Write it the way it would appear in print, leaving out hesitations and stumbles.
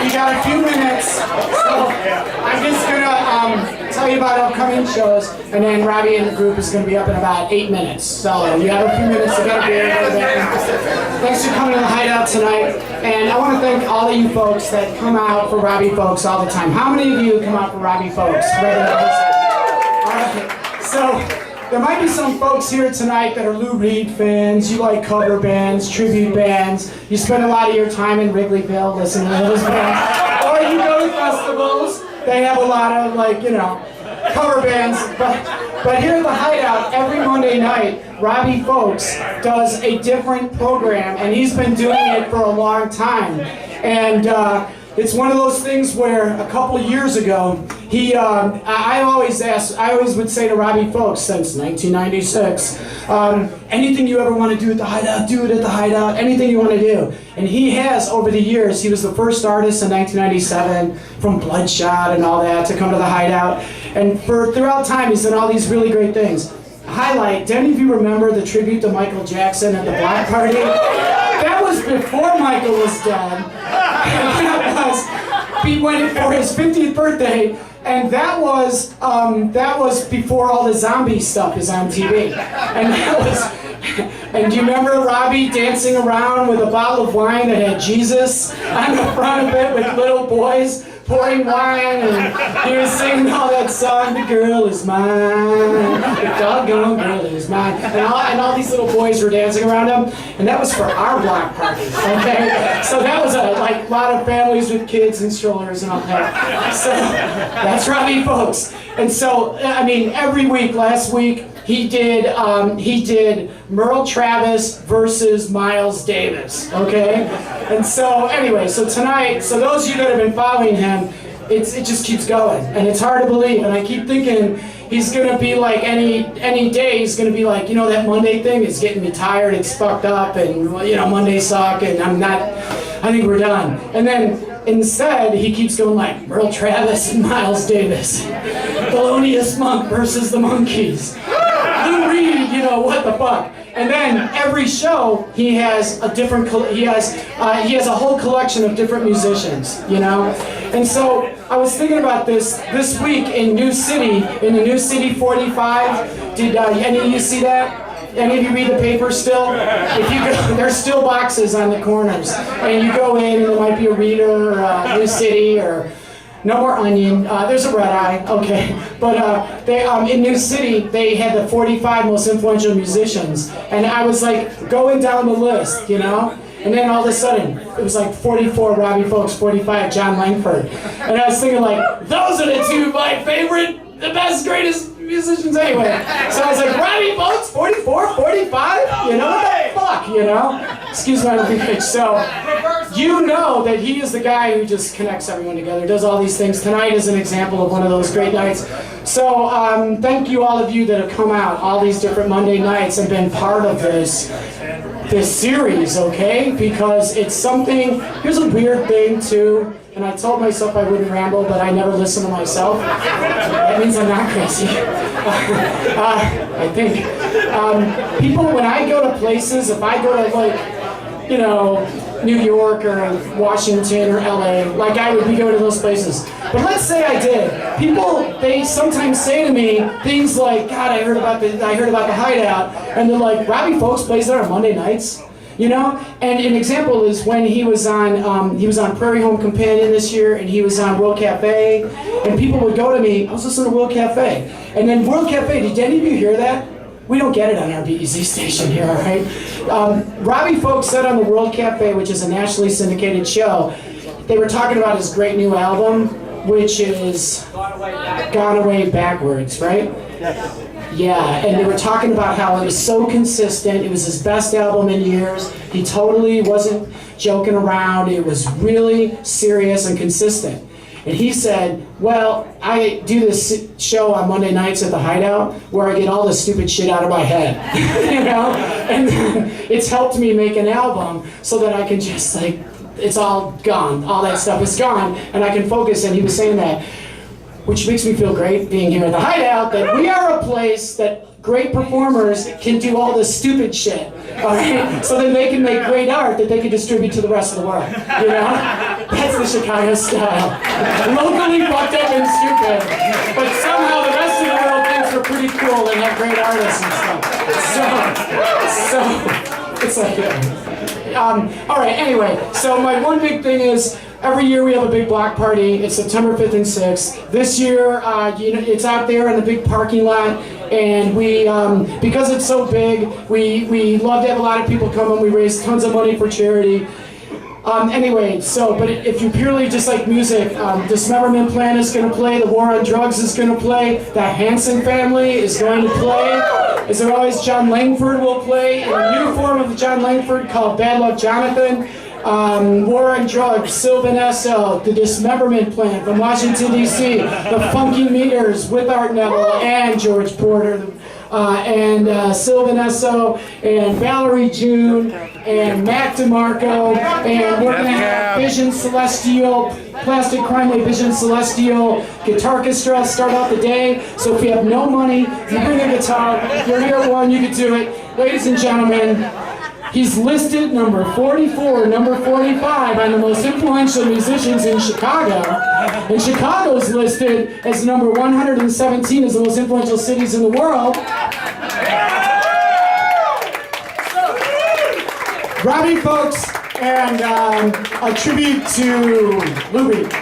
you got a few minutes. So I'm just gonna tell you about upcoming shows, and then Robbie and the group is gonna be up in about 8 minutes. So you have a few minutes to get a beer. Thanks for coming to the Hideout tonight, and I want to thank all of you folks that come out for Robbie Fulks all the time. How many of you come out for Robbie Fulks? All right. So. There might be some folks here tonight that are Lou Reed fans. You like cover bands, tribute bands. You spend a lot of your time in Wrigleyville listening to those bands. Or you go to festivals. They have a lot of, like, you know, cover bands. But here at the Hideout, every Monday night, Robbie Fulks does a different program, and he's been doing it for a long time. And it's one of those things where a couple years ago, I always would say to Robbie Fulks since 1996, anything you ever want to do at the Hideout, do it at the Hideout, anything you want to do. And he has, over the years, he was the first artist in 1997 from Bloodshot and all that to come to the Hideout. And throughout time, he's done all these really great things. Highlight, do any of you remember the tribute to Michael Jackson at the Block Party? That was before Michael was dead. He went for his 50th birthday, and that was before all the zombie stuff is on TV. And do you remember Robbie dancing around with a bottle of wine that had Jesus on the front of it with little boys pouring wine, and he was singing all that song, "The girl is mine, the doggone girl is mine," and all these little boys were dancing around him, and that was for our block party, okay? So that was a lot of families with kids and strollers and all that. So that's Robbie Fulks. And so, I mean, every week, last week, he did Merle Travis versus Miles Davis, okay? And so anyway, so tonight, so those of you that have been following him, it just keeps going, and it's hard to believe, and I keep thinking he's gonna be like any day, he's gonna be like, you know, that Monday thing is getting me tired, it's fucked up, and you know, Mondays suck, and I think we're done. And then instead, he keeps going like, Merle Travis and Miles Davis, Thelonious Monk versus the Monkees, Lou Reed, you know, what the fuck. And then every show he has a different he has a whole collection of different musicians, you know. And so I was thinking about this week in New City, in the New City 45. Did any of you see that? Any of you read the paper still? If you go, there's still boxes on the corners, and you go in, and there might be a Reader or New City or No More Onion. There's a Red Eye, okay. But they in New City, they had the 45 most influential musicians, and I was like going down the list, you know. And then all of a sudden, it was like 44 Robbie Fulks, 45 John Langford, and I was thinking like, those are the two my favorite, the best, greatest musicians anyway. So I was like, Robbie Fulks, 44, 45? You know, what the fuck, you know? Excuse my language. So, you know that he is the guy who just connects everyone together, does all these things. Tonight is an example of one of those great nights. So, thank you all of you that have come out all these different Monday nights and been part of this series, okay? Because it's something, here's a weird thing too, and I told myself I wouldn't ramble, but I never listen to myself. That means I'm not crazy. I think. People, when I go to places, if I go to like, you know, New York or Washington or LA, like I would be going to those places. But let's say I did. People, they sometimes say to me things like, God, I heard about the Hideout, and they're like, Robbie Fulks plays there on Monday nights, you know? And an example is when he was on Prairie Home Companion this year, and he was on World Cafe, and people would go to me, I was listening to World Cafe, and then World Cafe, did any of you hear that? We don't get it on our BEZ station here, all right? Robbie Fulks said on the World Cafe, which is a nationally syndicated show, they were talking about his great new album, which is Gone Away Backwards, right? Yeah, and they were talking about how it was so consistent, it was his best album in years, he totally wasn't joking around, it was really serious and consistent. And he said, well, I do this show on Monday nights at the Hideout where I get all this stupid shit out of my head, you know? And it's helped me make an album so that I can just like, it's all gone, all that stuff is gone, and I can focus, and he was saying that, which makes me feel great being here at the Hideout, that we are a place that great performers can do all this stupid shit, all right? So then they can make great art that they can distribute to the rest of the world, you know? That's the Chicago style. Locally fucked up and stupid, but somehow the rest of the world thinks we're pretty cool and have great artists and stuff. So it's like, all right. Anyway, so my one big thing is every year we have a big block party. It's September 5th and 6th. This year, it's out there in the big parking lot. And we, because it's so big, we love to have a lot of people come and we raise tons of money for charity. Anyway, but if you purely just like music, Dismemberment Plan is going to play, the War on Drugs is going to play, the Hanson family is going to play. As there always, John Langford will play in a new form of the John Langford called Bad Luck Jonathan. War on Drugs, Sylvan Esso, the Dismemberment Plan from Washington, D.C., the Funky Meters with Art Neville and George Porter, and Sylvan Esso, and Valerie June, and Matt DeMarco, and we're going to have Vision Celestial, Plastic Crime Wave Vision Celestial, Guitar Orchestra start out the day. So if you have no money, you bring a guitar, you're here one, you can do it. Ladies and gentlemen, he's listed number 44, number 45 on the most influential musicians in Chicago. And Chicago's listed as number 117 as the most influential cities in the world. Robbie Fulks and a tribute to Lou Reed.